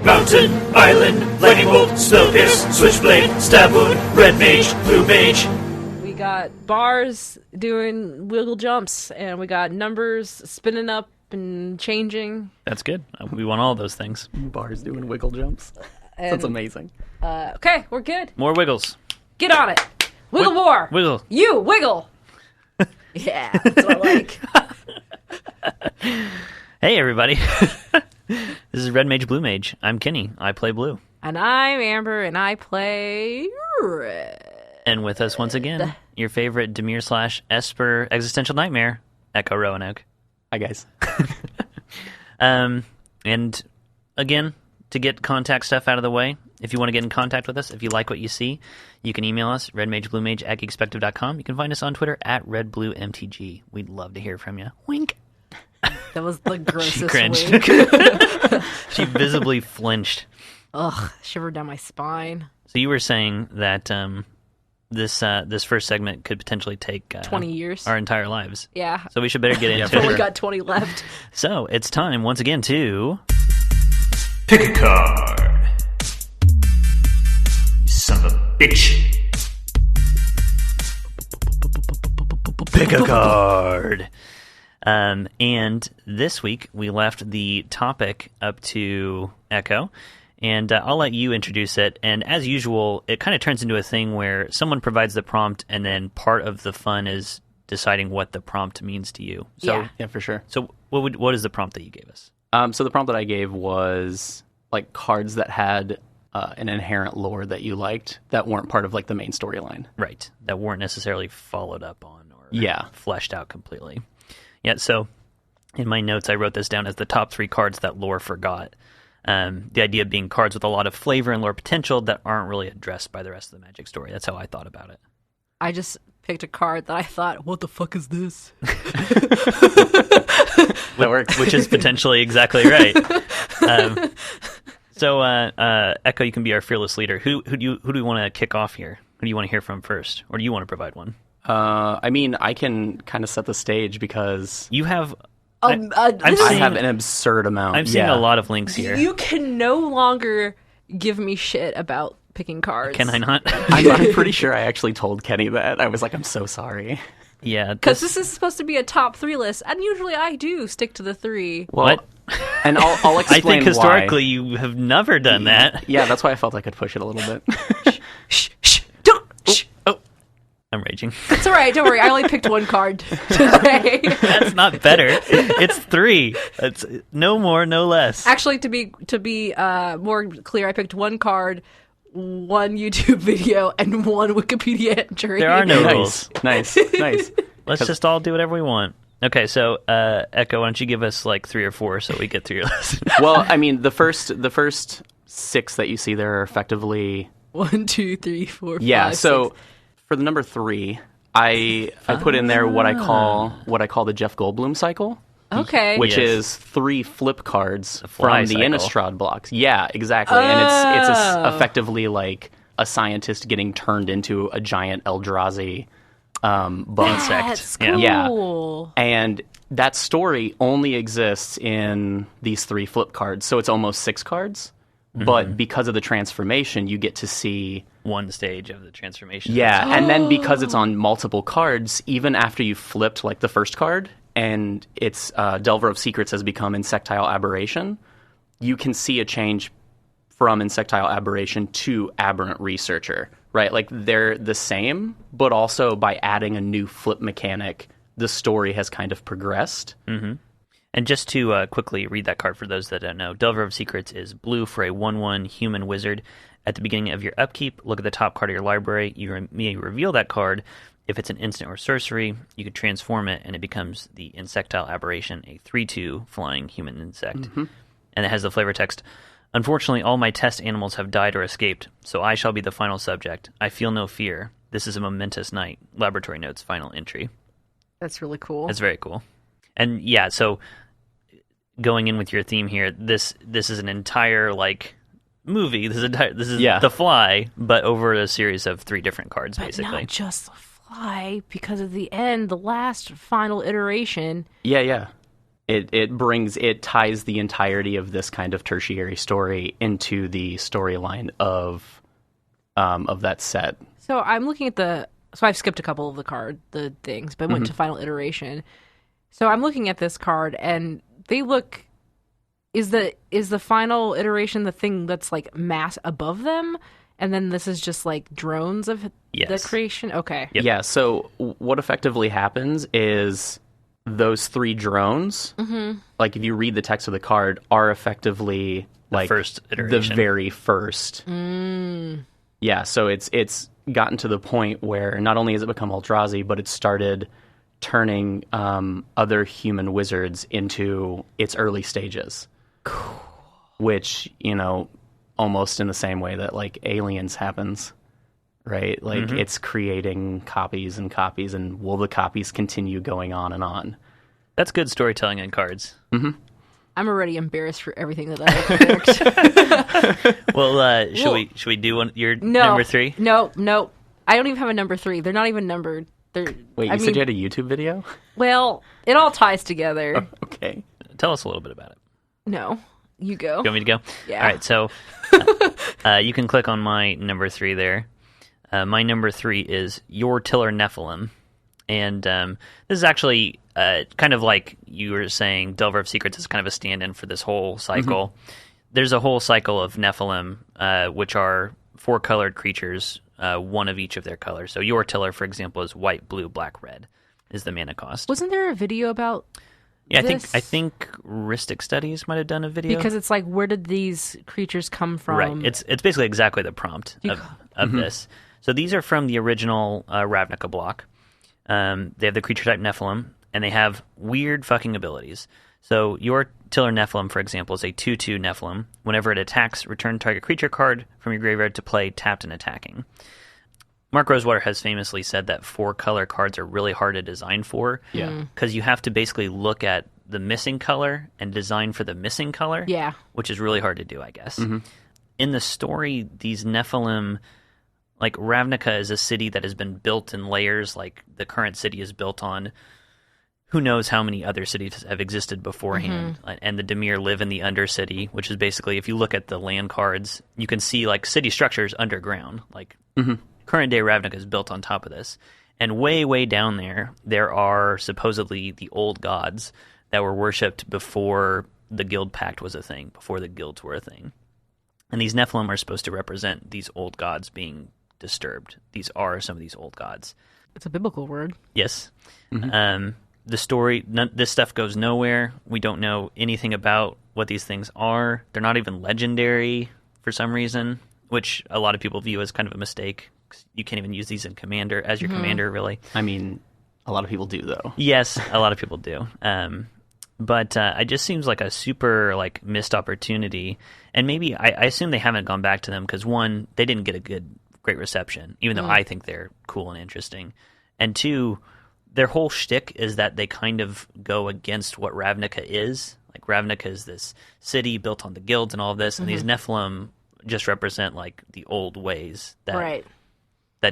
Mountain, Island, Lightning Bolt, Spell Pierce, Switchblade, Stab Wound, Red Mage, Blue Mage. We got bars doing wiggle jumps, and we got numbers spinning up and changing. That's good. We want all those things. Bars doing wiggle jumps. That's amazing. Okay, we're good. More wiggles. Get on it. Wiggle more. Wiggle. You wiggle. Yeah, that's what I like. Hey, everybody. This is Red Mage, Blue Mage. I'm Kenny. I play blue. And I'm Amber, and I play red. And with us once again, your favorite Demir/Esper existential nightmare, Echo Roanoke. Hi, guys. And again, to get contact stuff out of the way, if you want to get in contact with us, if you like what you see, you can email us, redmagebluemage@geekspective.com. You can find us on Twitter @redbluemtg. We'd love to hear from you. Wink. That was the grossest She cringed. wink. She visibly flinched. Ugh, shivered down my spine. So you were saying that this first segment could potentially take 20 years. our entire lives. Yeah. So we should better get into I've only it. got 20 left. So it's time once again to Pick a card. You son of a bitch. pick a card. And this week we left the topic up to Echo, and I'll let you introduce it. And as usual, it kind of turns into a thing where someone provides the prompt, and then part of the fun is deciding what the prompt means to you. So, Yeah, for sure. So what is the prompt that you gave us? So the prompt that I gave was like cards that had an inherent lore that you liked that weren't part of like the main storyline. Right, that weren't necessarily followed up on or fleshed out completely. Yeah, so in my notes I wrote this down as the top 3 cards that lore forgot. The idea being cards with a lot of flavor and lore potential that aren't really addressed by the rest of the Magic story. That's how I thought about it. I just picked a card that I thought, what the fuck is this? That works. Which is potentially exactly right. So Echo, you can be our fearless leader. Who do we want to kick off here? Who do you want to hear from first? Or do you want to provide one? I mean, I can kind of set the stage because You have... I have an absurd amount. I'm seeing a lot of links here. You can no longer give me shit about picking cards. Can I not? I'm pretty sure I actually told Kenny that. I was like, I'm so sorry. Yeah. Because this is supposed to be a top 3 list, and usually I do stick to the 3. Well, What? And I'll I explain think historically why. you have never done that. Yeah, that's why I felt I could push it a little bit. Shh, don't. Shh. I'm raging. It's all right. Don't worry. I only picked one card today. That's not better. It's 3. It's no more, no less. Actually, to be more clear, I picked one card, one YouTube video, and one Wikipedia entry. There are no rules. Nice. Let's just all do whatever we want. Okay, so Echo, why don't you give us like 3 or 4 so we get through your list? Well, I mean, the first 6 that you see there are effectively 1, 2, 3, 4, 5, yeah. So 6. for the number 3, I put in there what I call the Jeff Goldblum cycle. Okay. Which Yes. is 3 flip cards fly from the cycle. Innistrad blocks. Yeah, exactly. And it's effectively like a scientist getting turned into a giant Eldrazi bug That's insect. cool. Yeah. And that story only exists in these 3 flip cards, so it's almost 6 cards. But because of the transformation, you get to see... One stage of the transformation. Yeah, and then because it's on multiple cards, even after you flipped like the first card, and it's Delver of Secrets has become Insectile Aberration, you can see a change from Insectile Aberration to Aberrant Researcher, right? Like they're the same, but also by adding a new flip mechanic, the story has kind of progressed. Mm-hmm. And just to quickly read that card for those that don't know, Delver of Secrets is blue for a 1/1 human wizard. At the beginning of your upkeep, look at the top card of your library. You may reveal that card. If it's an instant or sorcery, you can transform it, and it becomes the Insectile Aberration, a 3/2 flying human insect. Mm-hmm. And it has the flavor text. Unfortunately, all my test animals have died or escaped, so I shall be the final subject. I feel no fear. This is a momentous night. Laboratory notes, final entry. That's really cool. That's very cool. And yeah, so going in with your theme here, this is an entire like movie. This is The Fly, but over a series of 3 different cards, but basically. not just the Fly, because at the end, the last final iteration. Yeah. it ties the entirety of this kind of tertiary story into the storyline of that set. So I'm looking at so I've skipped a couple of the things, but went to final iteration. So I'm looking at this card, and they look. Is the final iteration the thing that's like mass above them, and then this is just like drones of the creation? Okay. Yep. Yeah. So what effectively happens is those 3 drones, like if you read the text of the card, are effectively like first iteration. The very first. Yeah. So it's gotten to the point where not only has it become Eldrazi, but it's started turning other human wizards into its early stages. Cool. Which, almost in the same way that like Aliens happens, right? Like it's creating copies and copies, and will the copies continue going on and on? That's good storytelling in cards. I'm already embarrassed for everything that I picked. Well, should we do your number 3? No. I don't even have a number 3. They're not even numbered. Wait, you said you had a YouTube video? Well, it all ties together. Okay. Tell us a little bit about it. No, you go. You want me to go? Yeah. All right, so you can click on my number 3 there. My number 3 is Your Tiller Nephilim. And this is actually kind of like you were saying, Delver of Secrets is kind of a stand-in for this whole cycle. There's a whole cycle of Nephilim, which are 4-colored creatures, 1 of each of their colors. So Your Tiller, for example, is white, blue, black, red is the mana cost. Wasn't there a video about Yeah, this? I think Ristic Studies might have done a video. Because it's like, where did these creatures come from? Right. It's basically exactly the prompt of this. So these are from the original Ravnica block. They have the creature type Nephilim, and they have weird fucking abilities. So Your Tiller Nephilim, for example, is a 2/2 Nephilim. Whenever it attacks, return target creature card from your graveyard to play tapped and attacking. Mark Rosewater has famously said that 4-color cards are really hard to design for. Yeah. Because you have to basically look at the missing color and design for the missing color. Yeah. Which is really hard to do, I guess. In the story, these Nephilim, like Ravnica is a city that has been built in layers, like the current city is built on who knows how many other cities have existed beforehand. And the Dimir live in the Undercity, which is basically, if you look at the land cards, you can see like city structures underground. Like current day Ravnica is built on top of this. And way, way down there are supposedly the old gods that were worshipped before the Guild Pact was a thing, before the guilds were a thing. And these Nephilim are supposed to represent these old gods being disturbed. These are some of these old gods. It's a biblical word. Yes. The story, this stuff goes nowhere. We don't know anything about what these things are. They're not even legendary for some reason, which a lot of people view as kind of a mistake. You can't even use these in Commander as your commander, really. I mean, a lot of people do, though. Yes, a lot of people do. But it just seems like a super missed opportunity. And maybe, I assume they haven't gone back to them because, one, they didn't get a great reception, even though I think they're cool and interesting. And two, their whole shtick is that they kind of go against what Ravnica is. Like, Ravnica is this city built on the guilds and all of this, and these Nephilim just represent, the old ways that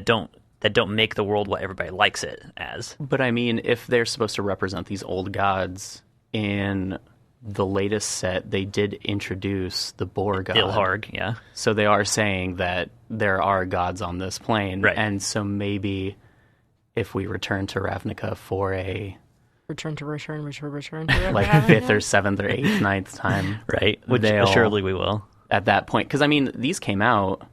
don't make the world what everybody likes it as. But, I mean, if they're supposed to represent these old gods, in the latest set, they did introduce the boar god. Ilharg, yeah. So they are saying that there are gods on this plane. Right. And so maybe if we return to Ravnica for a return to like 5th or 7th or 8th, 9th time. Right, which assuredly we will. At that point. Because, I mean, these came out,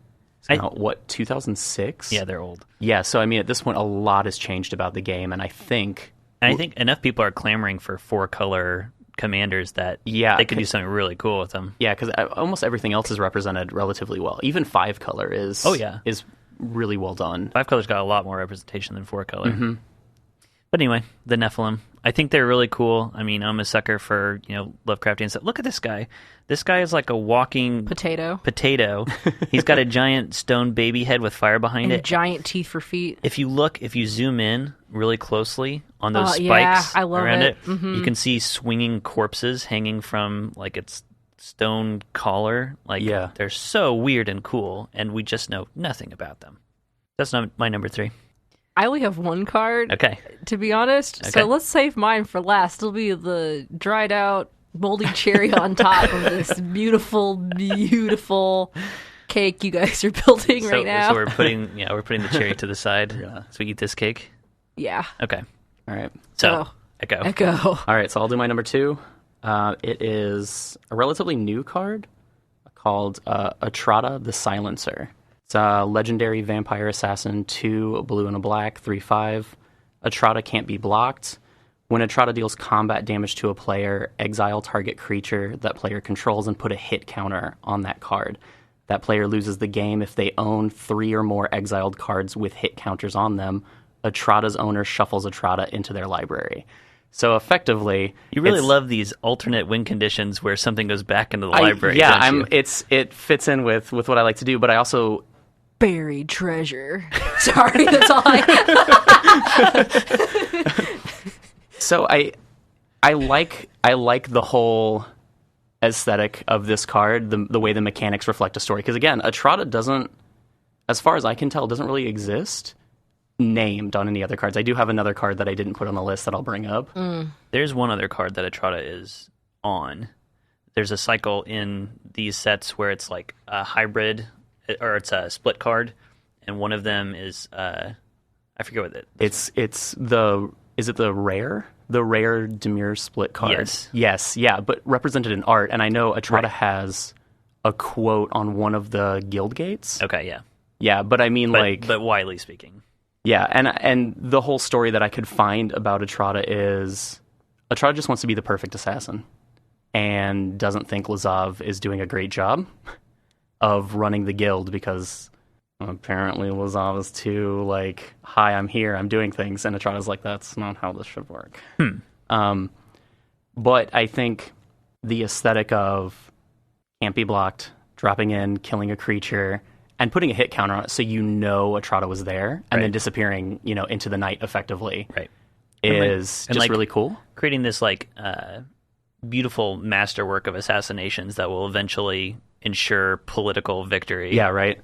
2006? Yeah, they're old. Yeah, so, I mean, at this point, a lot has changed about the game, and I think enough people are clamoring for 4-color commanders that they could do something really cool with them. Yeah, because almost everything else is represented relatively well. Even 5-color is really well done. 5-color's got a lot more representation than 4-color. But anyway, the Nephilim. I think they're really cool. I mean, I'm a sucker for, Lovecraftian stuff. Look at this guy. This guy is like a walking potato. He's got a giant stone baby head with fire behind it. Giant teeth for feet. If you zoom in really closely on those spikes around it, you can see swinging corpses hanging from its stone collar. They're so weird and cool, and we just know nothing about them. That's not my number 3. I only have one card, Okay. to be honest. Okay. So let's save mine for last. It'll be the dried out moldy cherry on top of this beautiful, beautiful cake you guys are building right now. So we're putting the cherry to the side. So we eat this cake. Yeah. Okay. All right. So Echo. All right, so I'll do my number 2. It is a relatively new card called a Trotta the Silencer. It's a legendary vampire assassin, 2 blue and a black, 3/5. A Trotta can't be blocked. When a Trotta deals combat damage to a player, exile target creature that player controls and put a hit counter on that card. That player loses the game if they own 3 or more exiled cards with hit counters on them. A Trotta's owner shuffles a Trotta into their library. So effectively, You really love these alternate win conditions where something goes back into the library. Yeah, don't you? it fits in with what I like to do, but I also Buried treasure. Sorry, that's all I So I like the whole aesthetic of this card, the way the mechanics reflect a story. Because again, a Trotta doesn't, as far as I can tell, doesn't really exist named on any other cards. I do have another card that I didn't put on the list that I'll bring up. There's one other card that a Trotta is on. There's a cycle in these sets where it's like a hybrid, or it's a split card, and one of them is I forget what it. Is it the rare Demure split card? Yes, yeah, but represented in art. And I know a Trotta has a quote on one of the guild gates. Okay, yeah, Yeah, but I mean, but widely speaking, yeah, and the whole story that I could find about a Trotta is a Trotta just wants to be the perfect assassin and doesn't think Lazav is doing a great job of running the guild because apparently Lazav is too like, hi, I'm here, I'm doing things, and a Trotta's like, that's not how this should work. But I think the aesthetic of can't be blocked, dropping in, killing a creature, and putting a hit counter on it so you know a Trotta was there, and then disappearing, into the night effectively, is just really cool. Creating this like beautiful masterwork of assassinations that will eventually ensure political victory. Yeah, right.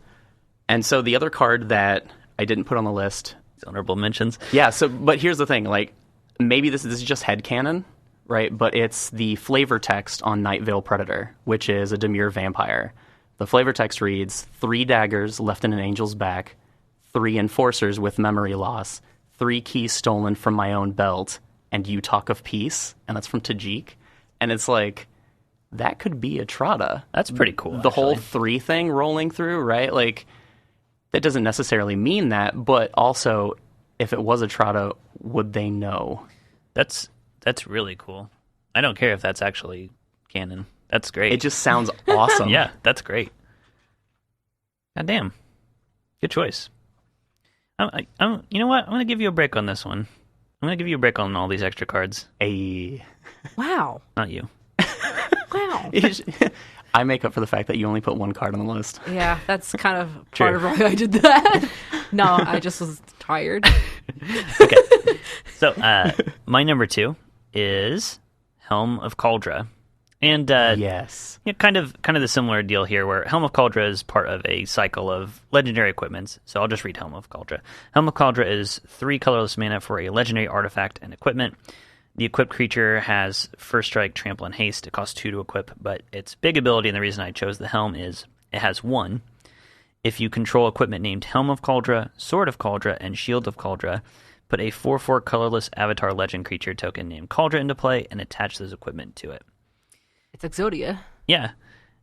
And so the other card that I didn't put on the list, Honorable mentions. Yeah, but here's the thing, like maybe this is just headcanon, right? But it's the flavor text on Night Veil Predator, which is a Demure vampire. The flavor text reads, 3 daggers left in an angel's back, 3 enforcers with memory loss, 3 keys stolen from my own belt, and you talk of peace. And that's from Tajik. And it's like, that could be a Trotta. That's pretty cool. The whole 3 thing rolling through, right? Like, that doesn't necessarily mean that, but also, if it was a Trotta, would they know? That's really cool. I don't care if that's actually canon. That's great. It just sounds awesome. Yeah, that's great. God damn. Good choice. You know what? I'm going to give you a break on this one. I'm going to give you a break on all these extra cards. Wow. Not you. Wow. I make up for the fact that you only put 1 card on the list. Yeah, that's kind of part of why I did that. No, I just was tired. Okay. So, my number 2 is Helm of Cauldre. And yes, kind of the similar deal here, where Helm of Cauldre is part of a cycle of legendary equipments. So I'll just read Helm of Cauldre. Helm of Cauldre is 3 colorless mana for a legendary artifact and equipment. The equipped creature has First Strike, Trample, and Haste. It costs 2 to equip, but its big ability, and the reason I chose the Helm, is it has 1. If you control equipment named Helm of Cauldre, Sword of Cauldre, and Shield of Cauldre, put a 4/4 colorless Avatar Legend creature token named Cauldre into play and attach those equipment to it. It's Exodia. Yeah.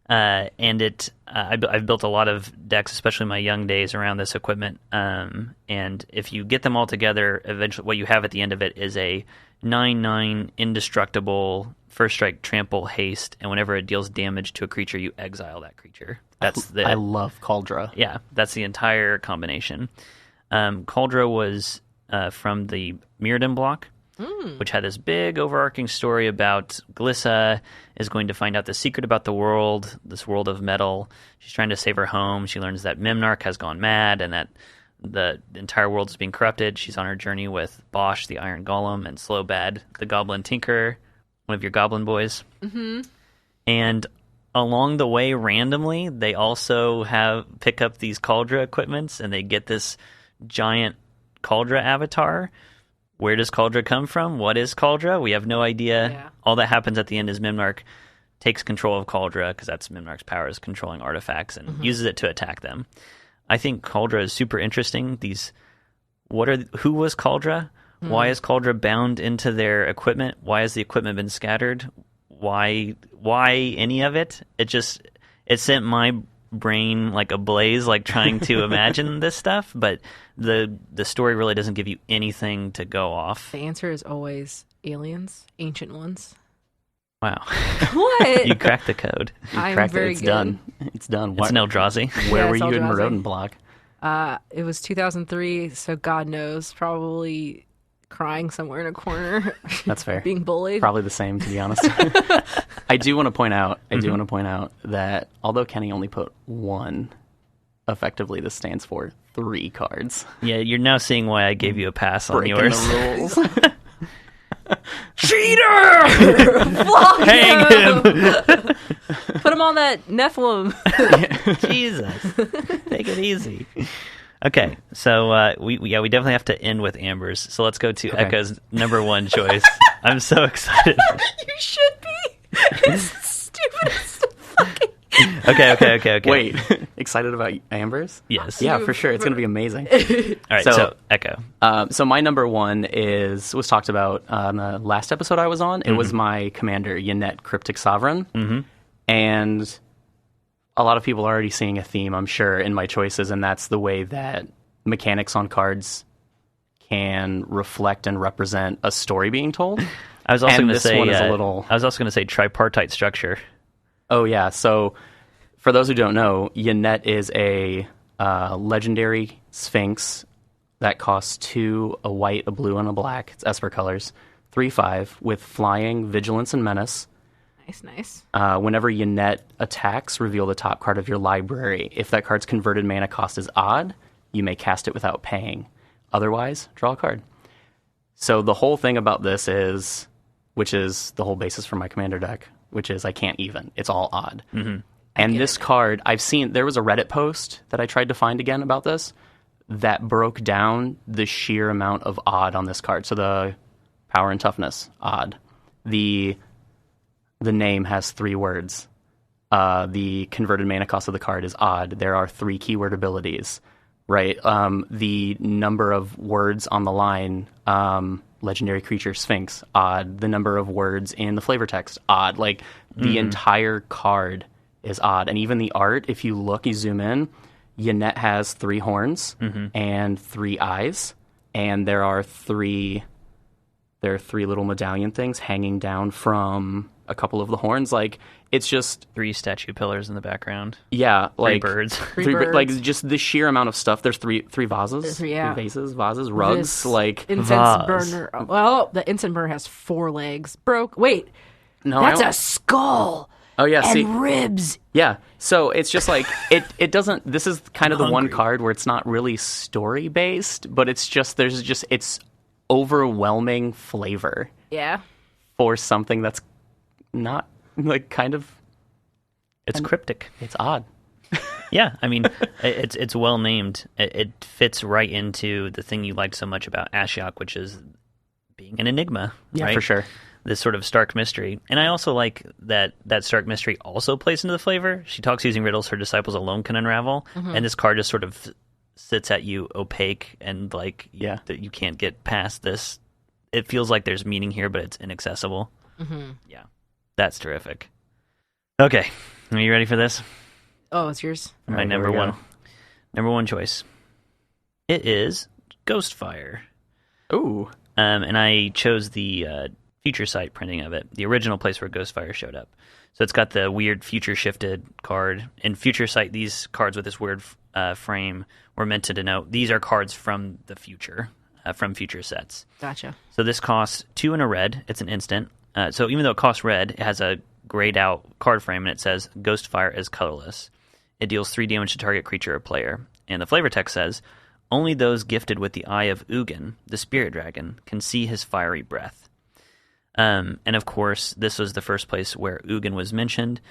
And I've built a lot of decks, especially in my young days, around this equipment. And if you get them all together, eventually what you have at the end of it is a 9/9 indestructible First Strike, Trample, Haste, and whenever it deals damage to a creature, you exile that creature. I love Cauldre. Yeah, that's the entire combination. Cauldre was from the Mirrodin block, which had this big overarching story about Glissa is going to find out the secret about the world, this world of metal. She's trying to save her home. She learns that Memnarch has gone mad and that the entire world is being corrupted. She's on her journey with Bosch, the Iron Golem, and Slowbad, the Goblin Tinker, one of your Goblin boys. Mm-hmm. And along the way, randomly, they also pick up these Cauldre equipments, and they get this giant Cauldre avatar. Where does Cauldre come from? What is Cauldre? We have no idea. Yeah. All that happens at the end is Mimnarch takes control of Cauldre, because that's Mimnarch's power, is controlling artifacts, and uses it to attack them. I think Cauldre is super interesting. Who was Cauldre? Why is Cauldre bound into their equipment? Why has the equipment been scattered? Why any of it? It sent my brain like ablaze, like trying to imagine this stuff, but the story really doesn't give you anything to go off. The answer is always aliens, ancient ones. Wow. What? You cracked the code. I'm Cracked very it. It's good. done. It's done. It's an Eldrazi. Where Yeah, were it's you in Eldrazi. Rodenblock? It was 2003, so God knows, probably crying somewhere in a corner. That's fair. Being bullied. Probably the same, to be honest. I do want to point out that although Kenny only put one, effectively this stands for 3 cards. Yeah, you're now seeing why I gave you a pass on Breaking yours. the rules. Cheater! Flog Hang him! Put him on that Nephilim. Jesus. Take it easy. Okay, so we definitely have to end with Ambers. So let's go to Echo's number 1 choice. I'm so excited. You should be. It's the stupidest fucking... Okay. Wait, excited about Ambers? Yes. Yeah, for sure. It's going to be amazing. All right, so Echo. So my number 1 was talked about on the last episode I was on. It was my commander, Yannette, Cryptic Sovereign. Mm-hmm. And a lot of people are already seeing a theme, I'm sure, in my choices, and that's the way that mechanics on cards can reflect and represent a story being told. I was also And going to this say one is a little... I was also going to say tripartite structure. Oh, yeah. So for those who don't know, Yannette is a legendary Sphinx that costs 2, a white, a blue, and a black. It's Esper colors. 3/5 with flying, vigilance, and menace. Nice. Whenever Yannette attacks, reveal the top card of your library. If that card's converted mana cost is odd, you may cast it without paying. Otherwise, draw a card. So the whole thing about this is, which is the whole basis for my commander deck, which is I can't even. It's all odd. Mm-hmm. And this card, there was a Reddit post that I tried to find again about this that broke down the sheer amount of odd on this card. So the power and toughness, odd. The name has 3 words. The converted mana cost of the card is odd. There are 3 keyword abilities, right? The number of words on the line, legendary creature, Sphinx, odd. The number of words in the flavor text, odd. Like, the entire card is odd. And even the art, if you look, you zoom in, Yannette has 3 horns and 3 eyes. And there are 3 little medallion things hanging down from a couple of the horns. Like, it's just 3 statue pillars in the background. Yeah, 3 like birds. 3 birds. Like, just the sheer amount of stuff. There's three vases, 3 vases, rugs. This like incense vase. burner. Well, the incense burner has 4 legs. Wait, no, that's I don't- a skull. Oh yeah, and see, ribs. yeah. So it's just like it doesn't. This is kind of the one hungry. card where it's not really story based, but it's overwhelming flavor Yeah. for something that's not like kind of. It's cryptic. It's odd. Yeah, I mean, it's well named. It fits right into the thing you liked so much about Ashiok, which is being an enigma. Yeah, right? for sure. This sort of stark mystery. And I also like that stark mystery also plays into the flavor. She talks using riddles her disciples alone can unravel. And this card just sort of sits at you opaque and like that you can't get past this. It feels like there's meaning here, but it's inaccessible. Yeah, that's terrific. Okay, are you ready for this? Oh, it's yours. My All right, number here we one. go. Number 1 choice. It is Ghostfire. Ooh. And I chose the Future Sight printing of it, the original place where Ghostfire showed up. So it's got the weird future shifted card. In Future Sight, these cards with this weird frame were meant to denote these are cards from the future, from future sets. Gotcha. So this costs 2 and a red. It's an instant. So even though it costs red, it has a grayed out card frame and it says Ghostfire is colorless. It deals 3 damage to target creature or player. And the flavor text says, only those gifted with the eye of Ugin, the spirit dragon, can see his fiery breath. And of course, this was the first place where Ugin was mentioned.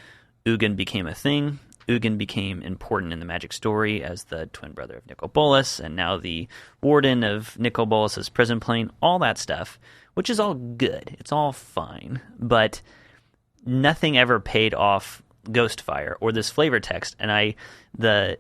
Ugin became a thing, Ugin became important in the Magic story as the twin brother of Nicol Bolas, and now the warden of Nicol Bolas' prison plane, all that stuff, which is all good. It's all fine. But nothing ever paid off Ghostfire or this flavor text, and the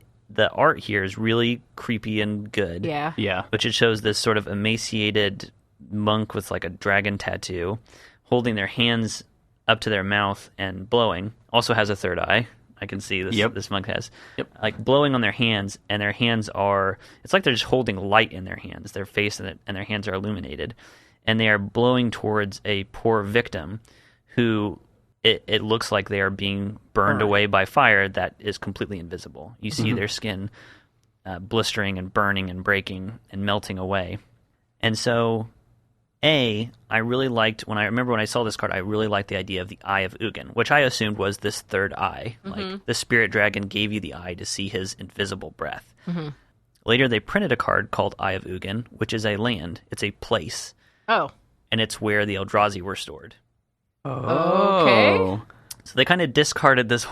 art here is really creepy and good. Yeah. Which it shows this sort of emaciated monk with like a dragon tattoo, holding their hands up to their mouth and blowing. Also has a third eye. I can see this. Yep. This monk has. Yep. Like blowing on their hands, and their hands are. It's like they're just holding light in their hands. Their face and their hands are illuminated, and they are blowing towards a poor victim, who it looks like they are being burned away by fire that is completely invisible. You see their skin blistering and burning and breaking and melting away, and so. I really liked when I saw this card. I really liked the idea of the Eye of Ugin, which I assumed was this third eye. Like the spirit dragon gave you the eye to see his invisible breath. Later, they printed a card called Eye of Ugin, which is a land. It's a place. Oh, and it's where the Eldrazi were stored. Okay. So they kind of discarded this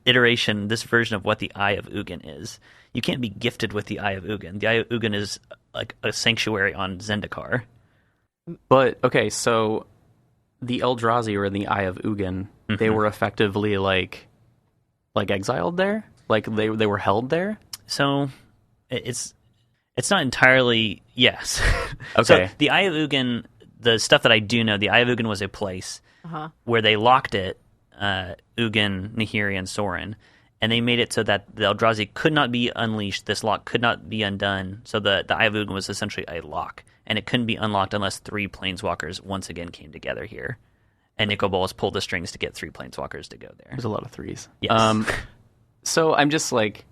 iteration, this version of what the Eye of Ugin is. You can't be gifted with the Eye of Ugin. The Eye of Ugin is like a sanctuary on Zendikar. But, okay, so the Eldrazi or the Eye of Ugin, they were effectively like exiled there? Like they were held there? So it's not entirely, yes. Okay. So the Eye of Ugin, the stuff that I do know, the Eye of Ugin was a place where they locked it, Ugin, Nahiri, and Sorin, and they made it so that the Eldrazi could not be unleashed. This lock could not be undone. So the Eye of Ugin was essentially a lock, and it couldn't be unlocked unless 3 planeswalkers once again came together here. And Nicol Bolas pulled the strings to get 3 planeswalkers to go there. There's a lot of 3s. Yes. So I'm just like,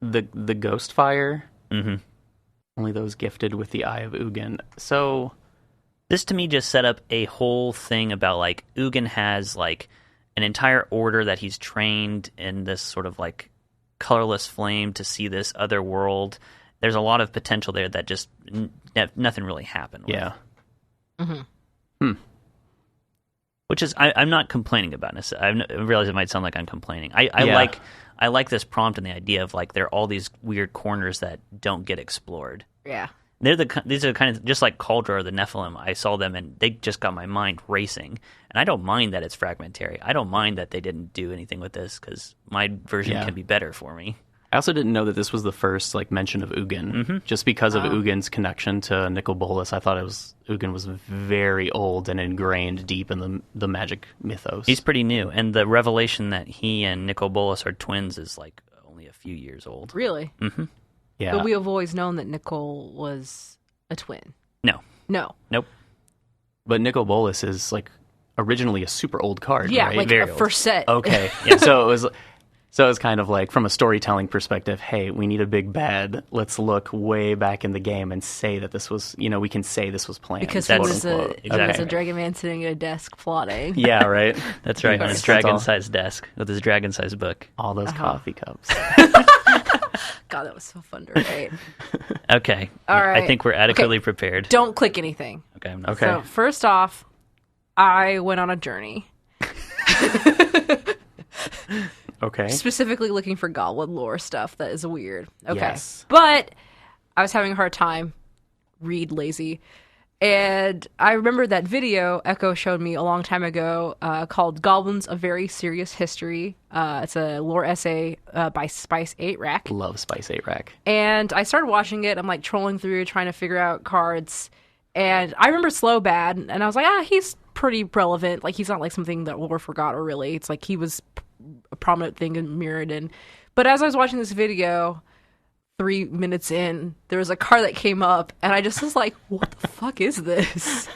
the Ghostfire, only those gifted with the Eye of Ugin. So this to me just set up a whole thing about like Ugin has like an entire order that he's trained in this sort of like colorless flame to see this other world. There's a lot of potential there that just nothing really happened with. Yeah. Which is, I'm not complaining about this. I realize it might sound like I'm complaining. I like this prompt and the idea of like there are all these weird corners that don't get explored. Yeah. These are kind of just like Cauldre or the Nephilim. I saw them and they just got my mind racing. And I don't mind that it's fragmentary. I don't mind that they didn't do anything with this because my version can be better for me. I also didn't know that this was the first like mention of Ugin. Just because of Ugin's connection to Nicol Bolas, I thought Ugin was very old and ingrained deep in the Magic mythos. He's pretty new, and the revelation that he and Nicol Bolas are twins is like only a few years old. Really? Yeah. But we have always known that Nicol was a twin. No. Nope. But Nicol Bolas is like originally a super old card, Yeah, right? like Very a old. first set. Okay. So it was kind of like, from a storytelling perspective, hey, we need a big bad. Let's look way back in the game and say that this was, we can say this was planned. Because he That's- was, he was exactly. a dragon man sitting at a desk plotting. Yeah, right? That's right, on his That's dragon-sized desk with his dragon-sized book. all those coffee cups. God, that was so fun to write. Okay. All right. I think we're adequately prepared. Don't click anything. Okay, I'm not. Okay. So first off, I went on a journey. Okay. Specifically looking for goblin lore stuff that is weird. Okay. Yes. But I was having a hard time. Read lazy. And I remember that video Echo showed me a long time ago called Goblins, A Very Serious History. It's a lore essay by Spice 8 Rack. Love Spice 8 Rack. And I started watching it. I'm like trolling through, trying to figure out cards. And I remember Slow Bad. And I was like, he's pretty relevant. Like, he's not like something that lore forgot or really. It's like he was a prominent thing in Mirrodin. But as I was watching this video, 3 minutes in, there was a card that came up, and I just was like, what the fuck is this?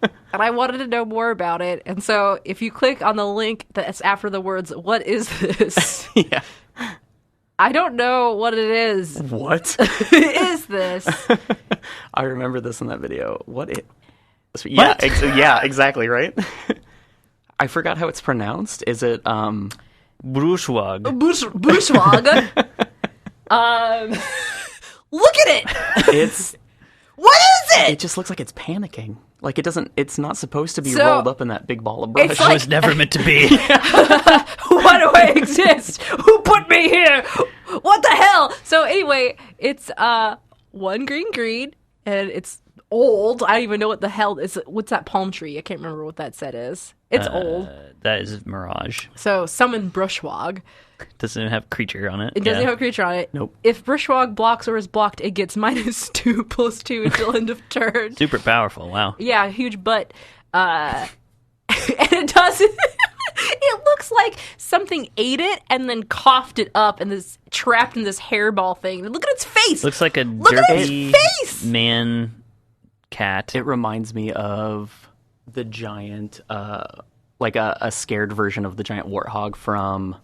And I wanted to know more about it. And so if you click on the link that's after the words, what is this? Yeah. I don't know what it is. What? Is this? I remember this in that video. Yeah, exactly, right? I forgot how it's pronounced. Is it, Brushwag. Bushwag. Look at it. It's... What is it? It just looks like it's panicking. Like it's not supposed to be So, rolled up in that big ball of brush. it's It was never meant to be. Why do I exist? Who put me here? What the hell? So anyway, it's one green, and it's old. I don't even know what the hell is. What's that palm tree? I can't remember what that set is. It's old. That is Mirage. So summon Brushwog. Doesn't even have creature on it. It doesn't have a creature on it. Nope. If Brushwog blocks or is blocked, it gets -2 +2 until end of turn. Super powerful. Wow. Yeah, huge butt. And it does. It looks like something ate it and then coughed it up and is trapped in this hairball thing. Look at its face. Looks like a Look at its derpy face! man cat. It reminds me of the giant, like a scared version of the giant warthog from,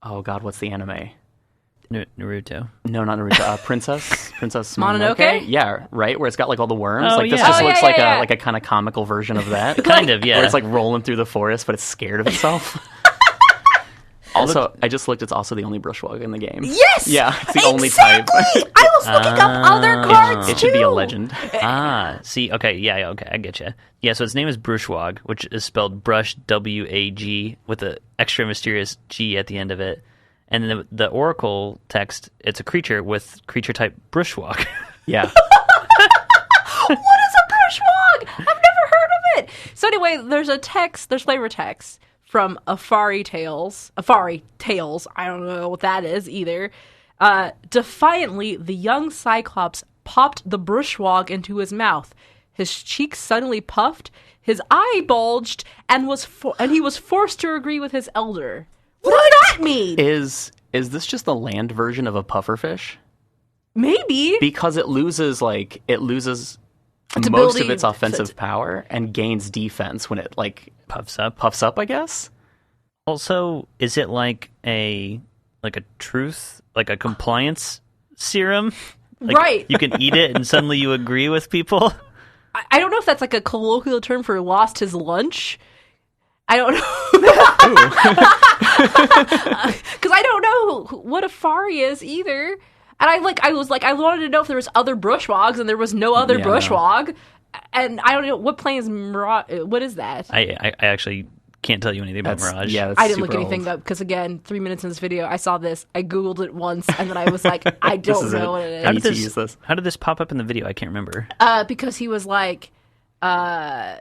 oh god, what's the anime? Naruto. No, not Naruto. Princess Mononoke? Yeah, right. Where it's got like all the worms. Oh, like this yeah. just Oh, looks yeah, like yeah. a like a kind of comical version of that. Kind of, yeah. Where it's like rolling through the forest, but it's scared of itself. Also, I just looked. It's also the only Brushwog in the game. Yes! Yeah, it's the only type. Exactly! I was looking up other cards, It should be a too. legend. See, okay, yeah, okay, I get you. Yeah, so its name is Brushwog, which is spelled Brush W-A-G with an extra mysterious G at the end of it. And then the Oracle text, it's a creature with creature type Brushwog. Yeah. What is a Brushwog? I've never heard of it. So anyway, there's flavor text from Afari Tales, I don't know what that is either. Defiantly, the young Cyclops popped the Brushwog into his mouth. His cheeks suddenly puffed, his eye bulged, and he was forced to agree with his elder. What does that mean? Is this just the land version of a pufferfish? Maybe. Because it loses most ability of its offensive power and gains defense when it like Puffs up. puffs up, I guess. Also, is it like a truth, like a compliance serum? Like, Right. You can eat it and suddenly you agree with people? I don't know if that's like a colloquial term for lost his lunch. I don't know. Because I don't know what a Fari is either. And I wanted to know if there was other Brushwogs, and there was no other Yeah, Brushwog. And I don't know, what plane is Mirage? What is that? I actually can't tell you anything about Mirage. Yeah, that's I didn't look super anything old. up, because again, 3 minutes in this video, I saw this, I Googled it once, and then I was like, I don't is know it. what it I is. need to use this. How did this pop up in the video? I can't remember. Because he was like,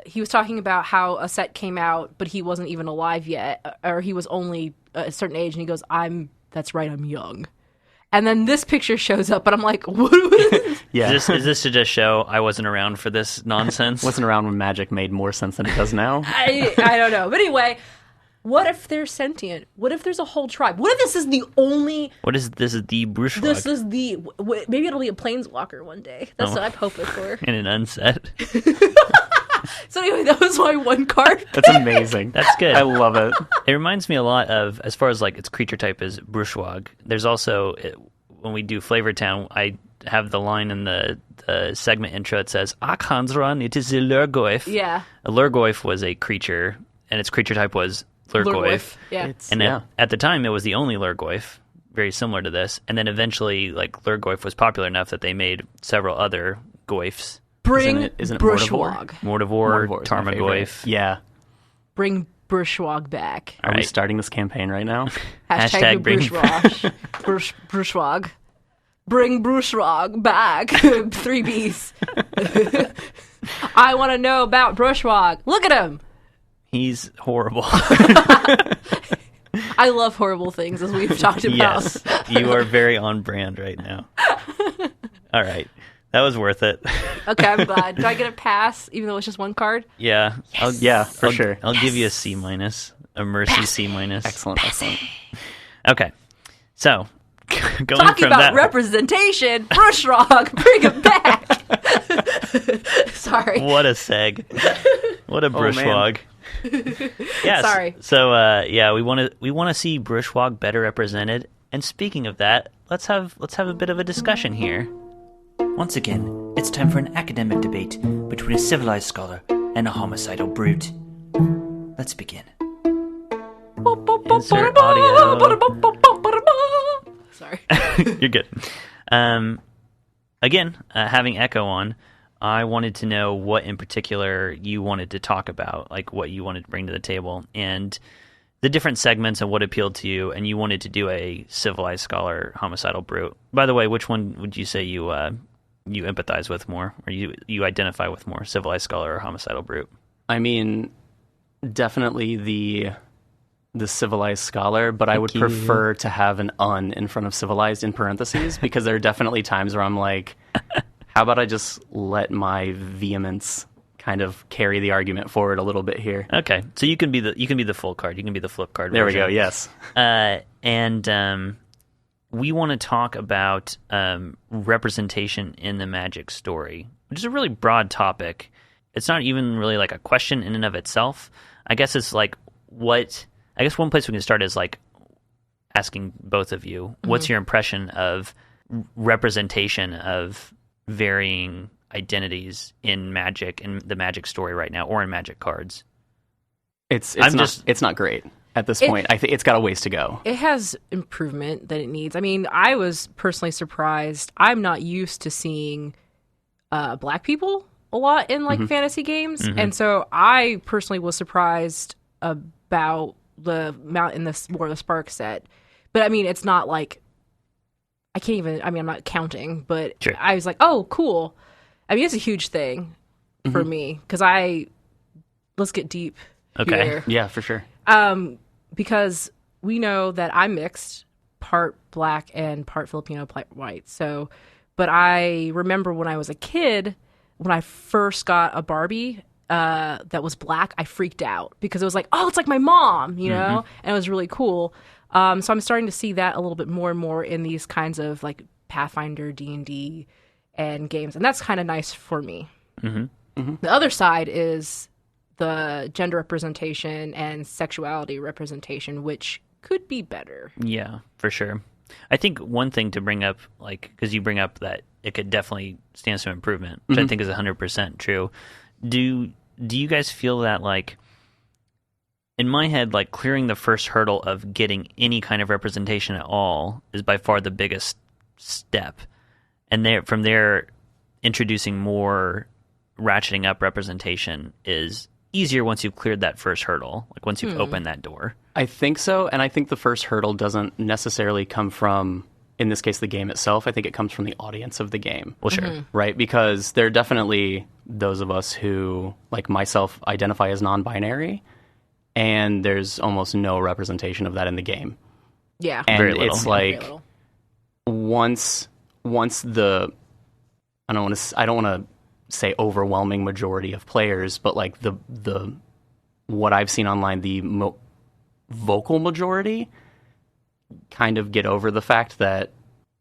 he was talking about how a set came out, but he wasn't even alive yet, or he was only a certain age, and he goes, that's right, I'm young. And then this picture shows up, and I'm like, what? Yeah. Is this to just show I wasn't around for this nonsense? Wasn't around when magic made more sense than it does now. I don't know. But anyway, what if they're sentient? What if there's a whole tribe? What if this is the only... This is the Brushwog This is the... Maybe it'll be a planeswalker one day. That's what I'm hoping for. in an unset. So anyway, that was my one card. That's amazing. That's good. I love it. It reminds me a lot of, as far as like its creature type is Brushwog, there's also, when we do Flavor Town, I have the line in the segment intro, it says, Akhansron, it is a Lurgoyf. Yeah. A Lurgoyf was a creature, and its creature type was Lurgoyf. Yeah. And at the time, it was the only Lurgoyf, very similar to this. And then eventually, like, Lurgoyf was popular enough that they made several other Goyfs. Bring Isn't it Brushwog. Mortivore, Mortivore is my favorite. Tarmogoyf. Yeah. Bring Brushwog back. Are we right. starting this campaign right now? Hashtag bring- Brushwog. Brushwog. Bring Brushwog back. 3 Bs. I want to know about Brushwog. Look at him. He's horrible. I love horrible things, as we've talked about. Yes, you are very on brand right now. All right. That was worth it. Okay, I'm glad. Do I get a pass, even though it's just one card? Yeah. Yeah, for sure. I'll give you a C-, a mercy C-. Excellent. Excellent. Okay. So, going Talking from about that. representation, Brushwog, bring him back. Sorry. What a seg. What a Brushwog. Yes. Sorry. So, we want to see Brushwog better represented. And speaking of that, let's have a bit of a discussion here. Once again, it's time for an academic debate between a civilized scholar and a homicidal brute. Let's begin. Insert audio. Sorry. You're good. Again, having Echo on, I wanted to know what in particular you wanted to talk about, like what you wanted to bring to the table, and the different segments and what appealed to you, and you wanted to do a civilized scholar, homicidal brute. By the way, which one would you say you empathize with more, or you identify with more, civilized scholar or homicidal brute? I mean, definitely the civilized scholar, but I would prefer to have an "un" in front of civilized in parentheses, because there are definitely times where I'm like, how about I just let my vehemence kind of carry the argument forward a little bit here? Okay, so you can be the full card. You can be the flip card. There version. we go. Yes. And we want to talk about representation in the Magic story, which is a really broad topic. It's not even really like a question in and of itself. I guess it's like I guess one place we can start is like asking both of you, what's your impression of representation of varying identities in Magic, in the Magic story right now, or in Magic cards? It's not great at this point. I think it's got a ways to go. It has improvement that it needs. I mean, I was personally surprised. I'm not used to seeing black people a lot in like fantasy games, and so I personally was surprised about the amount in this War of the Spark set. But I mean, it's not like I'm not counting, but sure. I was like, oh, cool. I mean, it's a huge thing for me, because let's get deep here. Yeah, for sure. Because we know that I'm mixed, part black and part Filipino, part white. So, but I remember when I was a kid, when I first got a Barbie that was black, I freaked out because it was like, oh, it's like my mom, you know? And it was really cool. So I'm starting to see that a little bit more and more in these kinds of like Pathfinder, D&D, and games. And that's kind of nice for me. The other side is the gender representation and sexuality representation, which could be better. Yeah, for sure. I think one thing to bring up, like, because you bring up that it could definitely stand some improvement, which I think is 100% true. Do you guys feel that, like, in my head, like, clearing the first hurdle of getting any kind of representation at all is by far the biggest step. And from there, introducing more ratcheting up representation is easier once you've cleared that first hurdle, like once you've opened that door. I think so, and I think the first hurdle doesn't necessarily come from, in this case, the game itself. I think it comes from the audience of the game. Well, sure. Right? Because there are definitely those of us who, like myself, identify as non-binary, and there's almost no representation of that in the game. Yeah. And very little. It's like, once the, I don't want to say overwhelming majority of players, but like the what I've seen online, the vocal majority kind of get over the fact that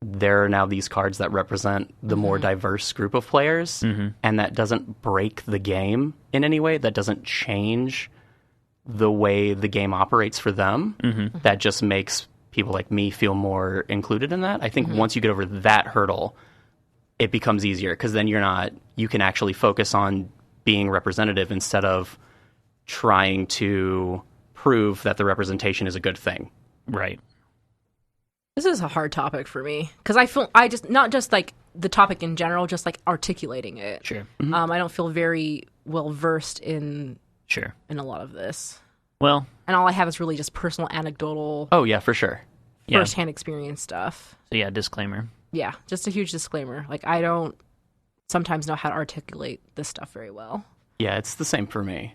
there are now these cards that represent the more diverse group of players, and that doesn't break the game in any way. That doesn't change the way the game operates for them. That just makes people like me feel more included in that. I think once you get over that hurdle, it becomes easier, because then you can actually focus on being representative instead of trying to prove that the representation is a good thing. Right. This is a hard topic for me, because not just like the topic in general, just like articulating it. Sure. I don't feel very well versed in a lot of this. Well, and all I have is really just personal anecdotal. Oh yeah, for sure. First-hand experience stuff. So yeah, disclaimer. Yeah, just a huge disclaimer. Like, I don't sometimes know how to articulate this stuff very well. Yeah, it's the same for me.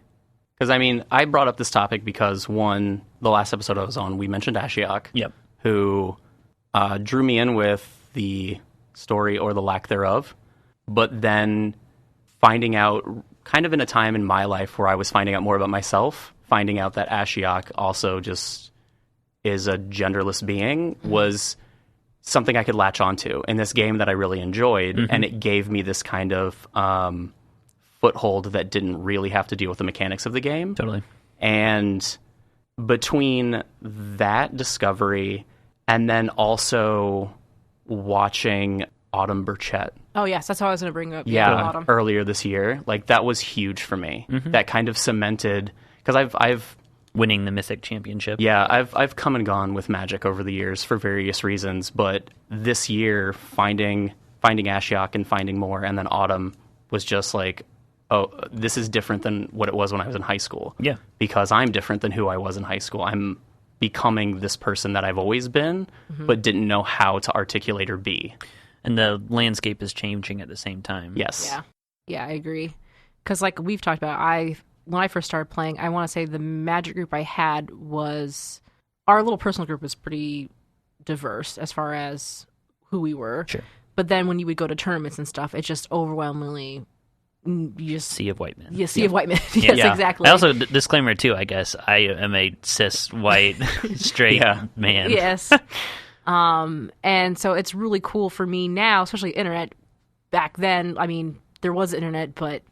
Because, I mean, I brought up this topic because, the last episode I was on, we mentioned Ashiok, who drew me in with the story or the lack thereof, but then finding out, kind of in a time in my life where I was finding out more about myself, finding out that Ashiok also just is a genderless being was something I could latch onto in this game that I really enjoyed, and it gave me this kind of foothold that didn't really have to deal with the mechanics of the game. Totally. And between that discovery and then also watching Autumn Burchett. Oh, yes, that's how I was going to bring up. Yeah, earlier this year. Like, that was huge for me. That kind of cemented, because I've winning the Mythic Championship. Yeah, I've come and gone with Magic over the years for various reasons, but this year finding Ashiok and finding more, and then Autumn was just like, oh, this is different than what it was when I was in high school. Yeah. Because I'm different than who I was in high school. I'm becoming this person that I've always been, but didn't know how to articulate or be. And the landscape is changing at the same time. Yes. Yeah, I agree. Because like we've talked about, when I first started playing, I want to say the Magic group I had was, our little personal group was pretty diverse as far as who we were. Sure. But then when you would go to tournaments and stuff, it's just overwhelmingly, you just Sea of white men. Yeah, sea of white men. Yes, Yeah. exactly. I also, disclaimer too, I guess, I am a cis, white, straight man. Yes. And so it's really cool for me now, especially internet. Back then, I mean, there was internet, but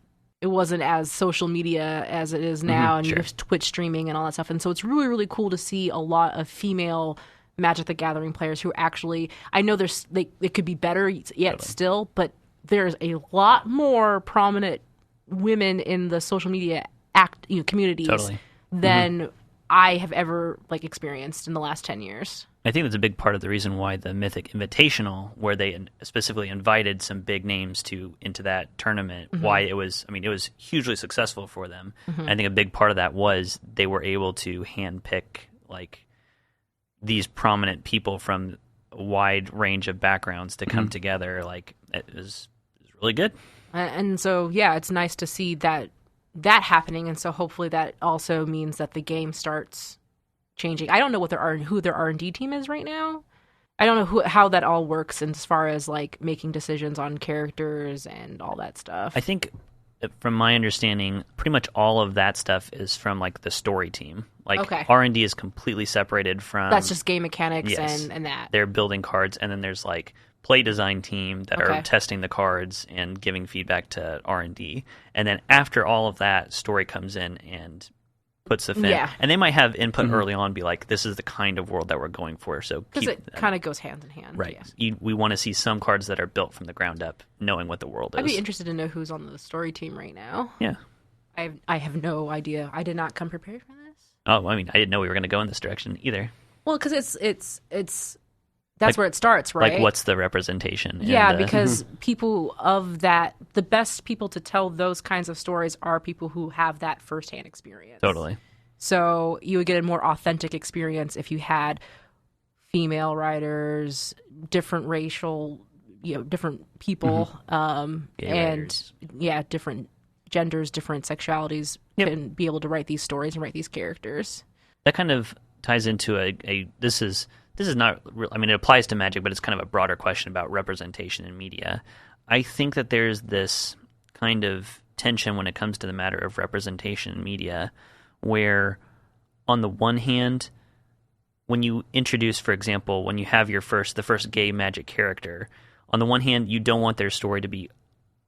it wasn't as social media as it is now, and you have Twitch streaming and all that stuff. And so it's really, really cool to see a lot of female Magic the Gathering players who actually, I know it could be better yet still, but there's a lot more prominent women in the social media communities than I have ever experienced in the last 10 years. I think that's a big part of the reason why the Mythic Invitational, where they specifically invited some big names into that tournament, why it was hugely successful for them. I think a big part of that was they were able to handpick these prominent people from a wide range of backgrounds to come together. It was really good. And so, yeah, it's nice to see that happening. And so hopefully that also means that the game starts changing. I don't know who their R&D team is right now. I don't know how that all works as far as making decisions on characters and all that stuff. I think, from my understanding, pretty much all of that stuff is from the story team. R&D is completely separated from. That's just game mechanics and that. They're building cards, and then there's play design team that are testing the cards and giving feedback to R&D. And then after all of that, story comes in and puts the fin. Yeah. And they might have input early on, be like, this is the kind of world that we're going for. So because it kind of goes hand in hand. Right. Yeah. We want to see some cards that are built from the ground up, knowing what the world is. I'd be interested to know who's on the story team right now. Yeah. I have no idea. I did not come prepared for this. Oh, I didn't know we were going to go in this direction either. Well, because it's that's where it starts, right? What's the representation? Yeah, because people of that, the best people to tell those kinds of stories are people who have that firsthand experience. Totally. So you would get a more authentic experience if you had female writers, different racial, different people, and writers. Different genders, different sexualities can be able to write these stories and write these characters. That kind of ties into this is not, it applies to Magic, but it's kind of a broader question about representation in media. I think that there's this kind of tension when it comes to the matter of representation in media, where on the one hand, when you introduce, for example, when you have the first gay Magic character, on the one hand, you don't want their story to be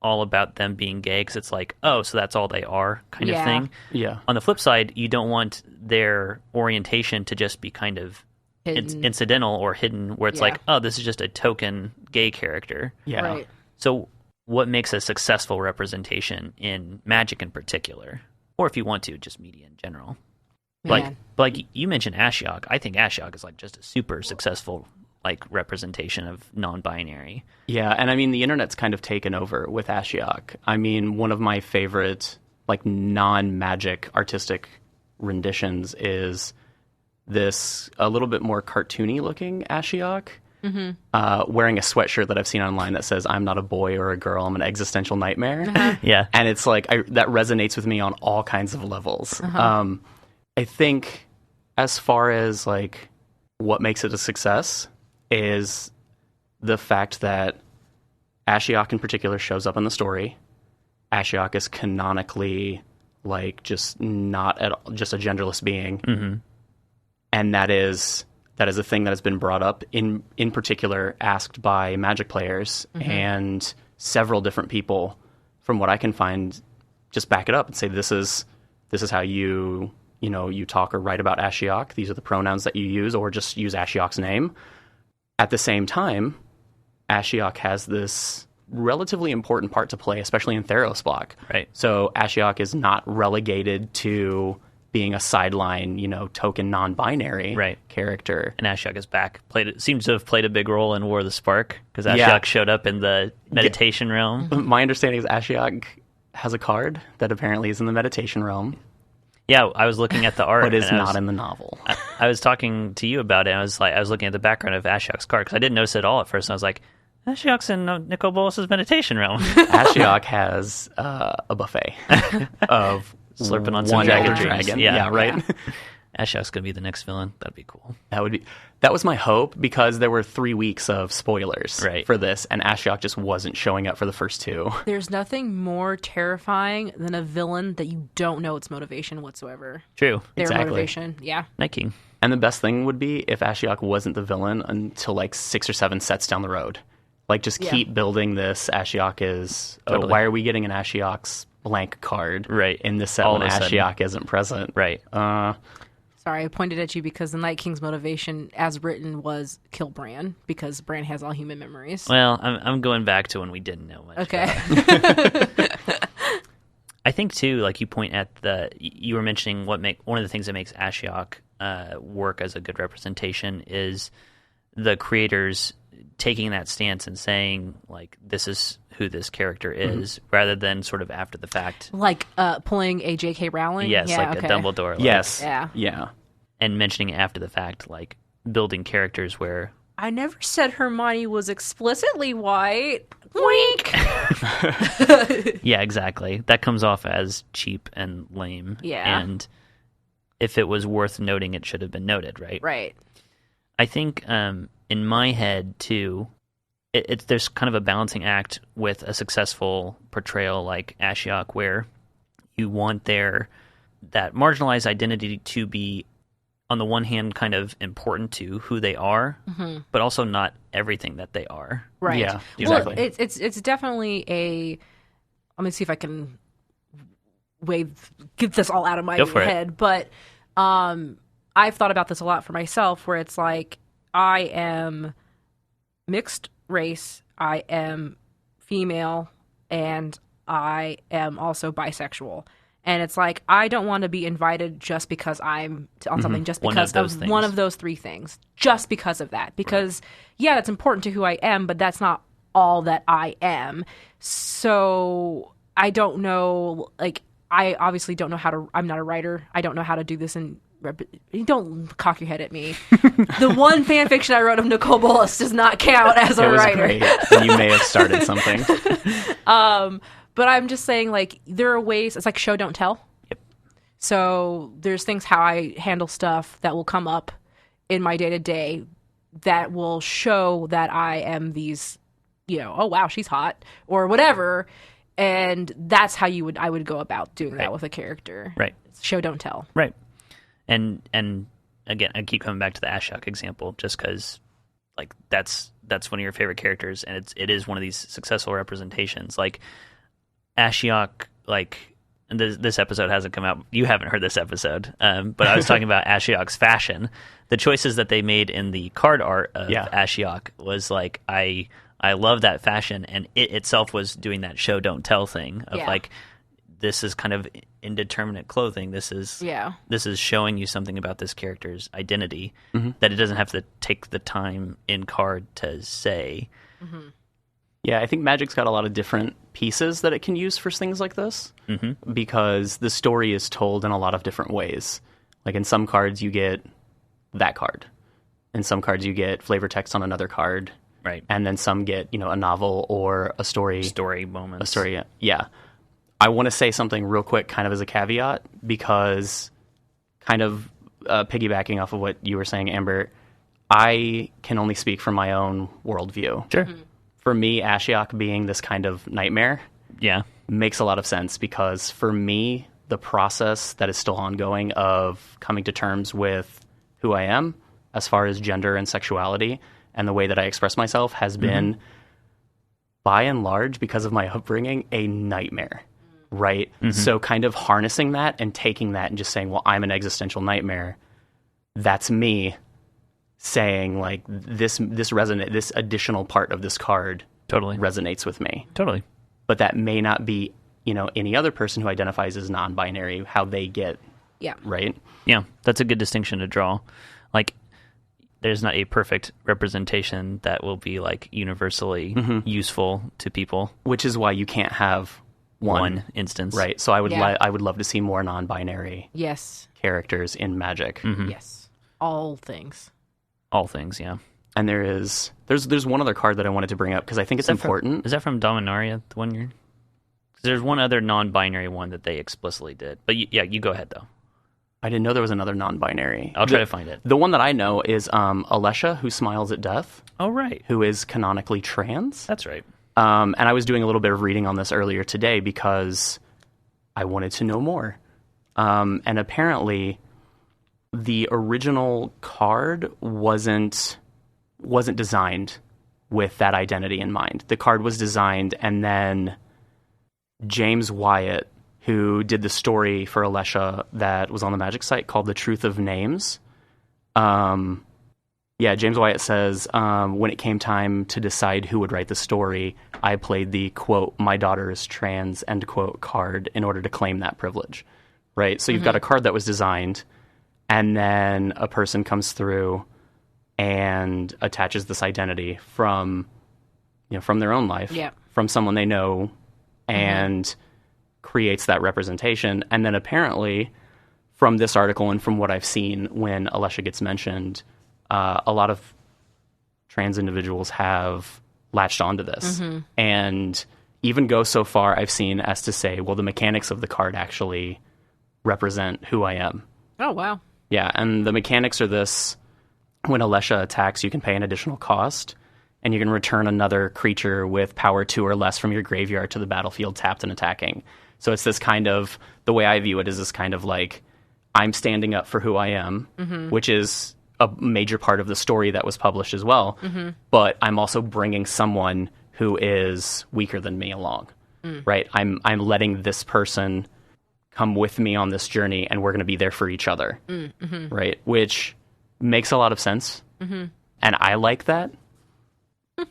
all about them being gay, because it's so that's all they are kind of thing. Yeah. On the flip side, you don't want their orientation to just be kind of incidental or hidden, where it's this is just a token gay character. Yeah. Right. So what makes a successful representation in Magic in particular, or if you want to, just media in general? Like you mentioned Ashiok. I think Ashiok is just a super successful representation of non-binary. Yeah, and the internet's kind of taken over with Ashiok. One of my favorite non-Magic artistic renditions is this a little bit more cartoony looking Ashiok, wearing a sweatshirt that I've seen online that says, "I'm not a boy or a girl, I'm an existential nightmare." Yeah. And it's that resonates with me on all kinds of levels. I think as far as what makes it a success is the fact that Ashiok in particular shows up in the story. Ashiok is canonically just not at all, just a genderless being. And that is a thing that has been brought up in particular, asked by Magic players, and several different people, from what I can find, just back it up and say, this is how you talk or write about Ashiok. These are the pronouns that you use, or just use Ashiok's name. At the same time, Ashiok has this relatively important part to play, especially in Theros block. Right. So Ashiok is not relegated to being a sideline, token non-binary character. And Ashiok is back. Seems to have played a big role in War of the Spark, because Ashiok showed up in the meditation realm. My understanding is Ashiok has a card that apparently is in the meditation realm. Yeah, I was looking at the art, but it's not in the novel. I was talking to you about it. And I was looking at the background of Ashiok's card because I didn't notice it at all at first. And I was like, Ashiok's in Nicol Bolas's meditation realm. Ashiok has a buffet of slurping on some dragon. Yeah, right. Yeah. Ashiok's gonna be the next villain. That'd be cool. That was my hope, because there were 3 weeks of spoilers for this, and Ashiok just wasn't showing up for the first 2. There's nothing more terrifying than a villain that you don't know its motivation whatsoever. True. Their motivation, yeah. Night King. And the best thing would be if Ashiok wasn't the villain until like 6 or 7 sets down the road. Like, just keep building this. Ashiok is... Totally. Why are we getting an Ashiok's blank card in this set all when Ashiok isn't present? Right. Sorry, I pointed at you because the Night King's motivation, as written, was kill Bran, because Bran has all human memories. Well, I'm going back to when we didn't know much. Okay. I think, too, like you point at you were mentioning one of the things that makes Ashiok work as a good representation is the creators taking that stance and saying, like, this is who this character is, rather than sort of after the fact. Like pulling a J.K. Rowling? Yes, a Dumbledore. Like, yes. Yeah. And mentioning it after the fact, like building characters where... I never said Hermione was explicitly white. Wink! Yeah, exactly. That comes off as cheap and lame. Yeah. And if it was worth noting, it should have been noted, right? Right. I think in my head, too, there's kind of a balancing act with a successful portrayal like Ashiok, where you want that marginalized identity to be, on the one hand, kind of important to who they are, but also not everything that they are. Right. Yeah, exactly. Well, it's definitely let me see if I can get this all out of my head. But I've thought about this a lot for myself, where it's like, I am mixed race, I am female, and I am also bisexual. And it's like, I don't want to be invited just because I'm on something, just because of one of those 3 things. Just because of that. Because, that's important to who I am, but that's not all that I am. So I don't know, like, I obviously don't know I'm not a writer. I don't know how to do this don't cock your head at me. The one fan fiction I wrote of Nicol Bolas does not count as a writer. It was great. You may have started something. But I'm just saying, like, there are ways. It's like show, don't tell. Yep. So there's things how I handle stuff that will come up in my day-to-day that will show that I am these, oh, wow, she's hot, or whatever. And that's how I would go about doing that with a character. Right. Show, don't tell. Right. And again, I keep coming back to the Ashiok example, just because, like, that's one of your favorite characters, and it is one of these successful representations. Like, Ashiok, like, and this episode hasn't come out. You haven't heard this episode, but I was talking about Ashiok's fashion. The choices that they made in the card art of Ashiok was like, I love that fashion, and it itself was doing that show don't tell thing of like, this is kind of indeterminate clothing. This is showing you something about this character's identity that it doesn't have to take the time in card to say. Mm-hmm. Yeah, I think Magic's got a lot of different pieces that it can use for things like this, because the story is told in a lot of different ways. Like, in some cards you get that card. In some cards you get flavor text on another card. Right. And then some get, a novel or a story. Story moments. A story, yeah. I want to say something real quick, kind of as a caveat, because kind of piggybacking off of what you were saying, Amber, I can only speak from my own worldview. Sure. For me, Ashiok being this kind of nightmare makes a lot of sense, because for me, the process that is still ongoing of coming to terms with who I am as far as gender and sexuality and the way that I express myself has been, by and large, because of my upbringing, a nightmare. Right? So kind of harnessing that and taking that and just saying, well, I'm an existential nightmare. That's me saying, like, this additional part of this card totally resonates with me. Totally. But that may not be, any other person who identifies as non-binary, how they get Yeah. Right? Yeah, that's a good distinction to draw. Like, there's not a perfect representation that will be like universally useful to people. Which is why you can't have One instance. Right. So I would Yeah. I would love to see more non-binary Yes. characters in Magic. Yes. All things. All things, yeah. And there's one other card that I wanted to bring up because I think it's important. Is that from Dominaria, the one you're... 'Cause there's one other non-binary one that they explicitly did. But you go ahead, though. I didn't know there was another non-binary. I'll try to find it. The one that I know is Alesha, who smiles at death, Oh, right. who is canonically trans. That's right. And I was doing a little bit of reading on this earlier today because I wanted to know more. And apparently, the original card wasn't designed with that identity in mind. The card was designed, and then James Wyatt, who did the story for Alesha that was on the Magic site called The Truth of Names. James Wyatt says, when it came time to decide who would write the story, I played the, quote, "my daughter is trans," end quote, card in order to claim that privilege. Right? So you've got a card that was designed, and then a person comes through and attaches this identity from their own life, from someone they know, and creates that representation. And then apparently, from this article and from what I've seen, when Alesha gets mentioned, a lot of trans individuals have latched onto this and even go so far, I've seen, as to say, well, the mechanics of the card actually represent who I am. Oh, wow. Yeah, and the mechanics are this: when Alesha attacks, you can pay an additional cost, and you can return another creature with power 2 or less from your graveyard to the battlefield tapped and attacking. So it's this kind of, the way I view it is this kind of like, I'm standing up for who I am, which is a major part of the story that was published as well. But I'm also bringing someone who is weaker than me along, right? I'm letting this person come with me on this journey, and we're going to be there for each other, right? Which makes a lot of sense, and I like that. I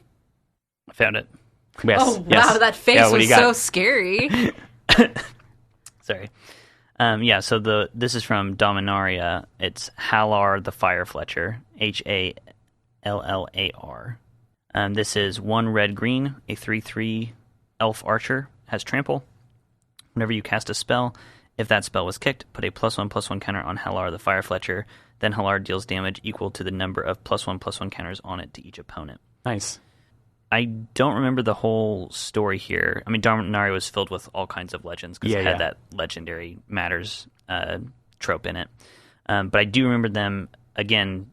found it. Yes, Oh, wow, yes. that face Yeah, what do was you got? so scary. Sorry. So this is from Dominaria. It's Hallar the Firefletcher, Hallar. This is 1 red-green, a 3/3 elf archer, has trample. Whenever you cast a spell, if that spell was kicked, put a +1/+1 counter on Hallar the Firefletcher. Then Hallar deals damage equal to the number of +1/+1 counters on it to each opponent. Nice. I don't remember the whole story here. I mean, Dominaria was filled with all kinds of legends because it had that legendary matters trope in it. But I do remember them, again,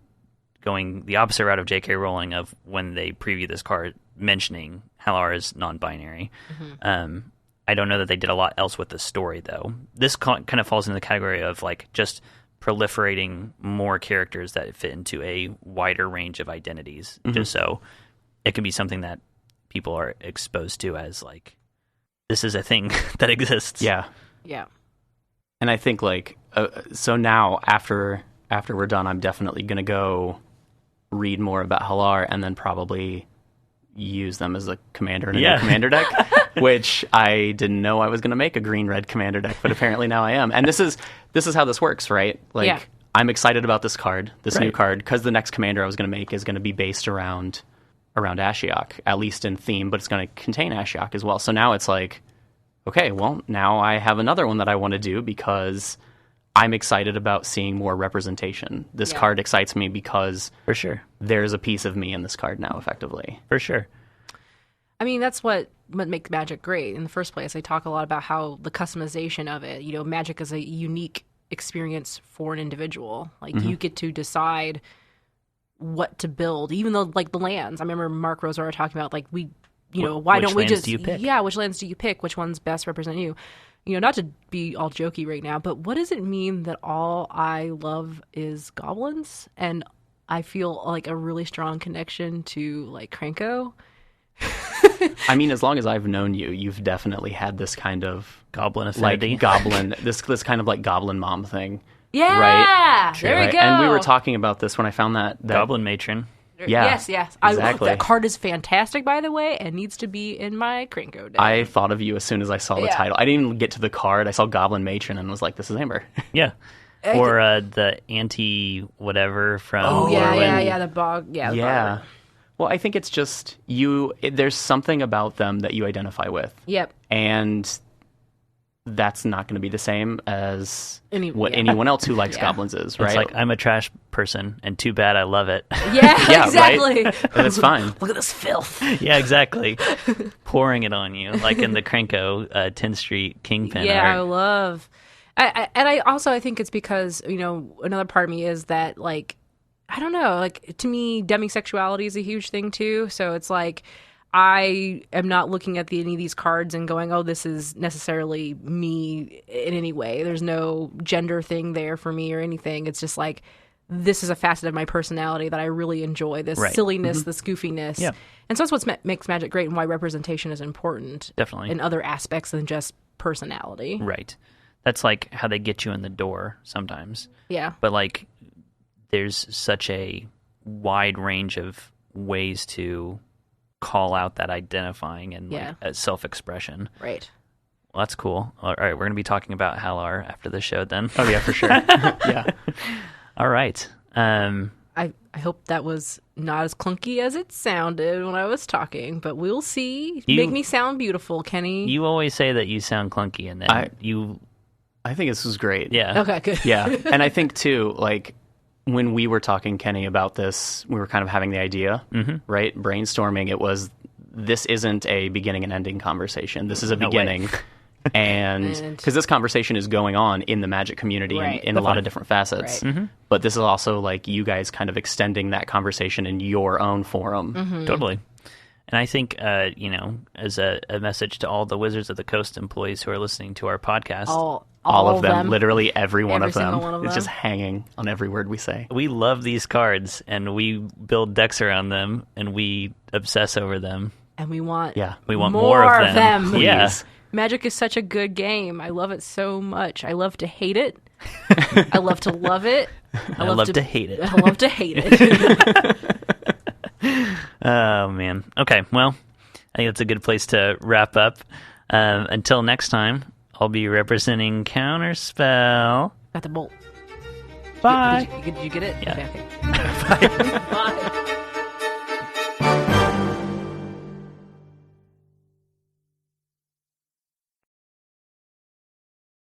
going the opposite route of J.K. Rowling of when they preview this card, mentioning Hallar is non-binary. I don't know that they did a lot else with the story, though. This kind of falls into the category of like just proliferating more characters that fit into a wider range of identities, just so it can be something that people are exposed to as like, this is a thing that exists. Yeah. Yeah. And I think like, so now after we're done, I'm definitely going to go read more about Hallar and then probably use them as a commander in a new commander deck, which I didn't know I was going to make a green-red commander deck, but apparently now I am. And this is how this works, right? Like, I'm excited about this card, this new card, because the next commander I was going to make is going to be based around Ashiok, at least in theme, but it's going to contain Ashiok as well. So now it's like, okay, well, now I have another one that I want to do because I'm excited about seeing more representation. This card excites me because For sure. there's a piece of me in this card now, effectively. For sure. I mean, that's what makes Magic great in the first place. I talk a lot about how the customization of it, Magic is a unique experience for an individual. Like, you get to decide what to build, even though, like, the lands. I remember Mark Rosar talking about, like, why don't we just... do you pick? Yeah, which lands do you pick? Which ones best represent you? Not to be all jokey right now, but what does it mean that all I love is goblins? And I feel, like, a really strong connection to, like, Krenko. I mean, as long as I've known you, you've definitely had this kind of Goblin affinity. like goblin, this kind of like goblin mom thing. Yeah, right? There we Right? go. And we were talking about this when I found that Goblin Matron. Yeah, Yes. exactly. That card is fantastic, by the way, and needs to be in my Krenko deck. I thought of you as soon as I saw the title. I didn't even get to the card. I saw Goblin Matron and was like, this is Amber. Yeah. Or the anti-whatever from... Oh, Orwin. yeah, the bog. Yeah, the Yeah. bog. Well, I think it's just there's something about them that you identify with. Yep. And that's not going to be the same as Yeah. anyone else who likes Yeah. goblins is, right? It's like, I'm a trash person, and too bad I love it. Yeah, Yeah, exactly. right? And it's fine. Look at this filth. Yeah, exactly. Pouring it on you, like in the Krenko 10th Street Kingpin Yeah, I art. love. I think it's because, another part of me is that, like, I don't know, like, to me, demisexuality is a huge thing too. So it's like, I am not looking at any of these cards and going, oh, this is necessarily me in any way. There's no gender thing there for me or anything. It's just like, this is a facet of my personality that I really enjoy, this Right. silliness, this goofiness. Yeah. And so that's what makes Magic great and why representation is important. Definitely. In other aspects than just personality. Right. That's like how they get you in the door sometimes. Yeah. But like, there's such a wide range of ways to call out that identifying and Yeah. like, self-expression. Right. Well, that's cool. All right, we're going to be talking about Halar after the show then. Oh, yeah, for sure. Yeah. All right. I hope that was not as clunky as it sounded when I was talking, but we'll see. Make me sound beautiful, Kenny. You always say that you sound clunky, and then I think this was great. Yeah. Okay, good. Yeah. And I think, too, like, when we were talking, Kenny, about this, we were kind of having the idea, right? Brainstorming. It was, this isn't a beginning and ending conversation. This is a beginning. And because this conversation is going on in the Magic community Right. in a lot of different facets. Right. But this is also like you guys kind of extending that conversation in your own forum. Totally. And I think, as a message to all the Wizards of the Coast employees who are listening to our podcast, All of them, literally every one Every of them. single one of It's them. just hanging on every word we say. we love these cards, and we build decks around them, and we obsess over them. And we want We want more of them. Please. Yeah. Magic is such a good game. I love it so much. I love to hate it. I love to love it. I love to hate it. I love to hate it. Oh, man. Okay, well, I think that's a good place to wrap up. Until next time, I'll be representing Counterspell. Got the bolt. Bye. Did you get it? Yeah. Okay. Bye.